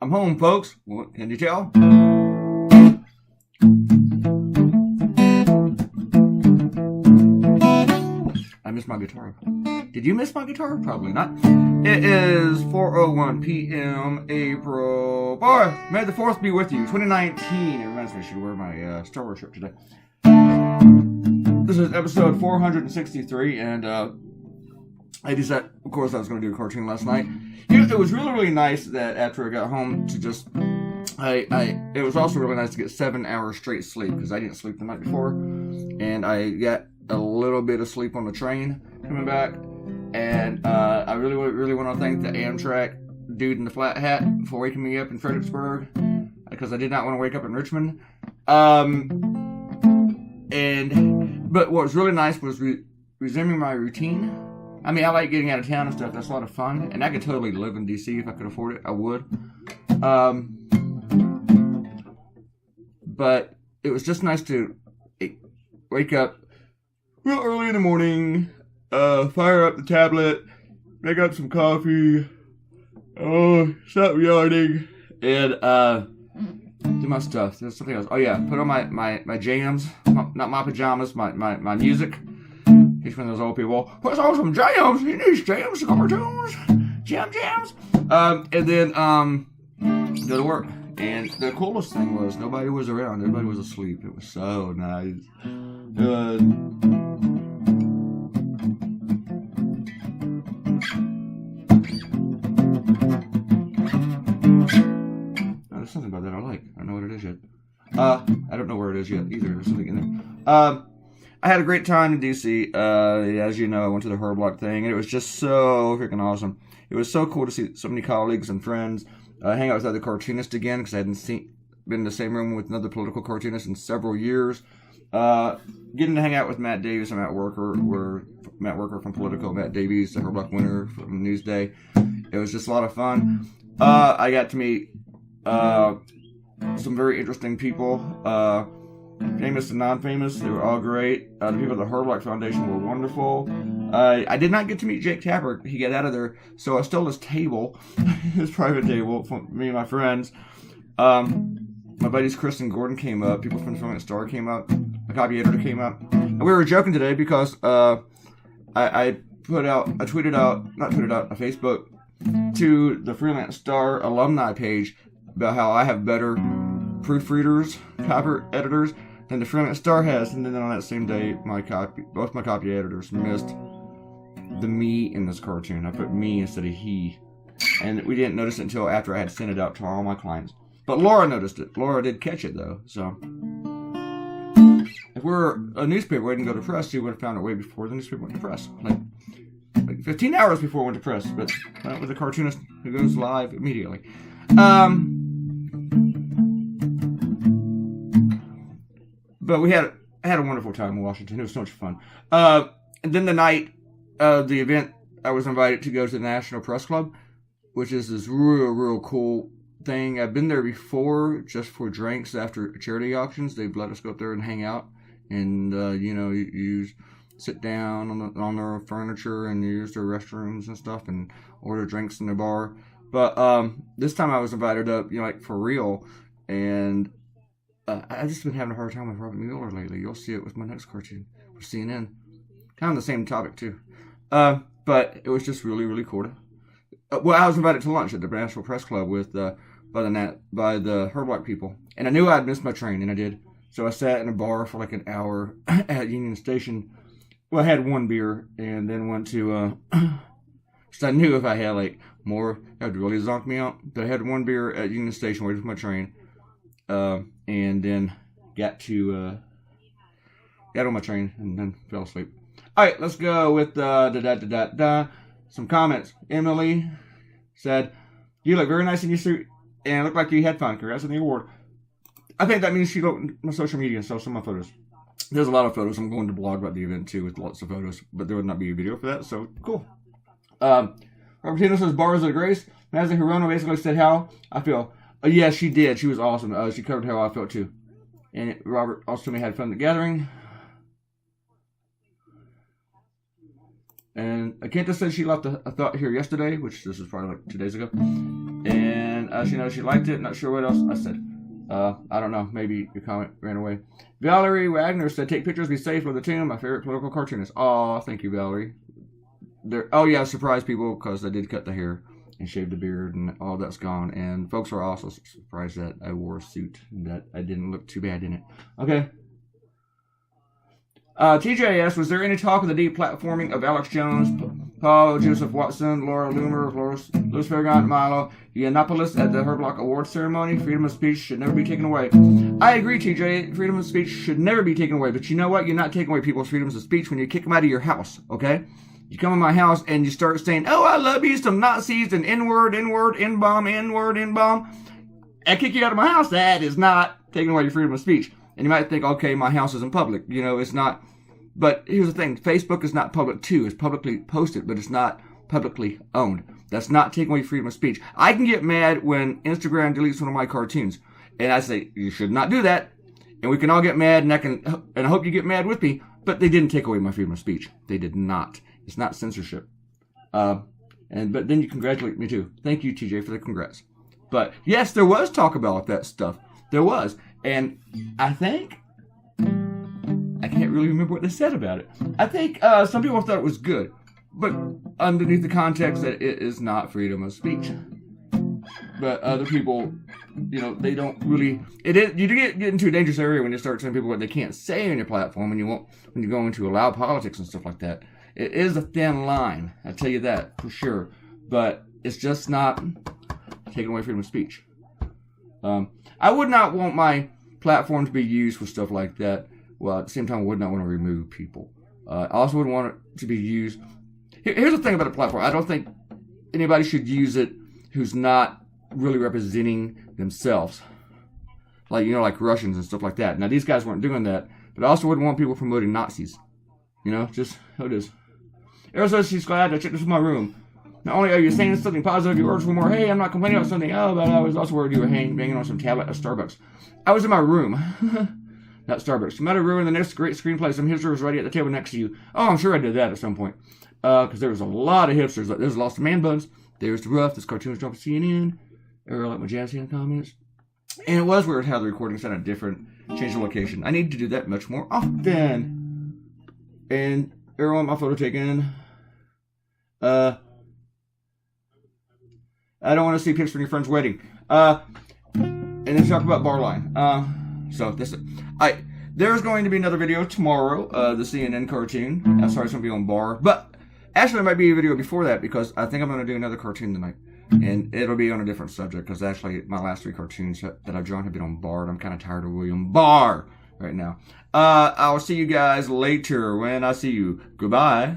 I'm home, folks. What can you tell? I missed my guitar. Did you miss my guitar? Probably not. It is 4:01 p.m. April. Boy, may the 4th be with you. 2019. It reminds me I should wear my Star Wars shirt today. This is episode 463, and I decided, of course, I was going to do a cartoon last night. You know, it was really, really nice that after I got home to just, it was also really nice to get 7 hours straight sleep, because I didn't sleep the night before, and I got a little bit of sleep on the train coming back, and I really want to thank the Amtrak dude in the flat hat for waking me up in Fredericksburg, because I did not want to wake up in Richmond. But what was really nice was resuming my routine. I mean, I like getting out of town and stuff. That's a lot of fun. And I could totally live in D.C. if I could afford it. I would. But it was just nice to wake up real early in the morning, fire up the tablet, make up some coffee, stop yawning, and do my stuff. There's something else. Oh yeah, put on my jams, not my pajamas, my music. He's one of those old people. What's on some jams? You need jams, cartoons, jams. And then go to work. And the coolest thing was nobody was around. Everybody was asleep. It was so nice. There's something about that I like. I don't know what it is yet. I don't know where it is yet either. There's something in there. I had a great time in D.C. As you know, I went to the Herblock thing, and it was just so freaking awesome. It was so cool to see so many colleagues and friends. Hang out with other cartoonists again, because I hadn't been in the same room with another political cartoonist in several years. Getting to hang out with Matt Davies and Matt Worker from Politico, Matt Davies, the Herblock winner from Newsday. It was just a lot of fun. I got to meet some very interesting people, famous and non-famous. They were all great. The people at the Herblock Foundation were wonderful. I did not get to meet Jake Tapper. He got out of there, so I stole his table, his private table, from me and my friends. My buddies Chris and Gordon came up. People from the Freelance Star came up. A copy editor came up. And we were joking today because I tweeted out a Facebook to the Freelance Star alumni page about how I have better proofreaders, copy editors, than the Freelance Star has. And then on that same day, both my copy editors missed the me in this cartoon. I put me instead of he. And we didn't notice it until after I had sent it out to all my clients. But Laura noticed it. Laura did catch it, though. So if we were a newspaper waiting to go to press, you would have found it way before the newspaper went to press. Like 15 hours before it went to press. But that was a cartoonist who goes live immediately. But I had a wonderful time in Washington. It was so much fun. And then the night of the event, I was invited to go to the National Press Club, which is this real cool thing. I've been there before just for drinks after charity auctions. They've let us go up there and hang out. And, you sit down on their furniture and use their restrooms and stuff and order drinks in the bar. But this time I was invited up, for real. And I've just been having a hard time with Robert Mueller lately. You'll see it with my next cartoon for CNN. Kind of the same topic, too. But it was just really, really cool. I was invited to lunch at the National Press Club with by the Herblock people. And I knew I'd missed my train, and I did. So I sat in a bar for like an hour at Union Station. Well, I had one beer, and then went to... so I knew if I had more, that would really zonk me out. But I had one beer at Union Station waiting for my train. And then got on my train and then fell asleep. Alright, let's go with some comments. Emily said, "You look very nice in your suit and look like you had fun. Congrats on the award." I think that means she looked on my social media and saw some of my photos. There's a lot of photos. I'm going to blog about the event too with lots of photos, but there would not be a video for that, so cool. Robertino says, "Barr is a grace." Mazda Hirono basically said how I feel. Yeah, she did. She was awesome. She covered how I felt too. And Robert also told me I had fun at the gathering. And Akenta said she left a thought here yesterday, which this is probably 2 days ago. And And she liked it. Not sure what else. I said, I don't know. Maybe your comment ran away. Valerie Wagner said, take pictures, be safe with the tomb. My favorite political cartoonist. Oh, thank you, Valerie. Oh yeah, surprise people because I did cut the hair and shave the beard and all that's gone. And folks are also surprised that I wore a suit and that I didn't look too bad in it. Okay. TJS, was there any talk of the deplatforming of Alex Jones, Paul Joseph Watson, Laura Loomer, Louis Farragut, Milo Yiannopoulos at the Her Block Awards ceremony? Freedom of speech should never be taken away. I agree, TJ. Freedom of speech should never be taken away. But you know what? You're not taking away people's freedoms of speech when you kick them out of your house, okay? You come in my house and you start saying, oh, I love you, some Nazis, and N-word, N-word, N-bomb, N-word, N-bomb. I kick you out of my house. That is not taking away your freedom of speech. And you might think, okay, my house isn't public. You know, it's not. But here's the thing. Facebook is not public too. It's publicly posted, but it's not publicly owned. That's not taking away freedom of speech. I can get mad when Instagram deletes one of my cartoons. And I say, you should not do that. And we can all get mad, and I hope you get mad with me. But they didn't take away my freedom of speech. They did not. It's not censorship. But then you congratulate me too. Thank you, TJ, for the congrats. But yes, there was talk about that stuff. There was. And I think, I can't really remember what they said about it. I think some people thought it was good, but underneath the context that it is not freedom of speech. But other people, you know, they don't really. It is. You do get into a dangerous area when you start telling people what they can't say on your platform, and when you go into allow politics and stuff like that. It is a thin line. I tell you that for sure. But it's just not taking away freedom of speech. I would not want my platform to be used for stuff like that. Well, at the same time, I would not want to remove people. I also wouldn't want it to be used. Here's the thing about a platform. I don't think anybody should use it who's not really representing themselves. Like, you know, like Russians and stuff like that. Now, these guys weren't doing that. But I also wouldn't want people promoting Nazis. You know, just how it is. Erin says she's glad I checked this in my room. Not only are you saying something positive, your words were more, hey, I'm not complaining about something. Oh, but I was also worried you were banging on some tablet at Starbucks. I was in my room. Not Starbucks. You might have ruined the next great screenplay. Some hipster was right at the table next to you. Oh, I'm sure I did that at some point. Because there was a lot of hipsters. There's Lost Man Buns. There's The Rough. This Claytoonz dropped CNN. Or like my jazz hand comments. And it was weird how the recording sounded different. Change the location. I need to do that much more often. And everyone, my photo taken. I don't want to see pics from your friend's wedding. And then talk about Barr line. So there's going to be another video tomorrow. The CNN cartoon. I'm sorry, it's going to be on Barr, but actually, there might be a video before that because I think I'm going to do another cartoon tonight, and it'll be on a different subject because actually my last 3 cartoons that I've drawn have been on Barr, and I'm kind of tired of William Barr right now. I'll see you guys later when I see you. Goodbye.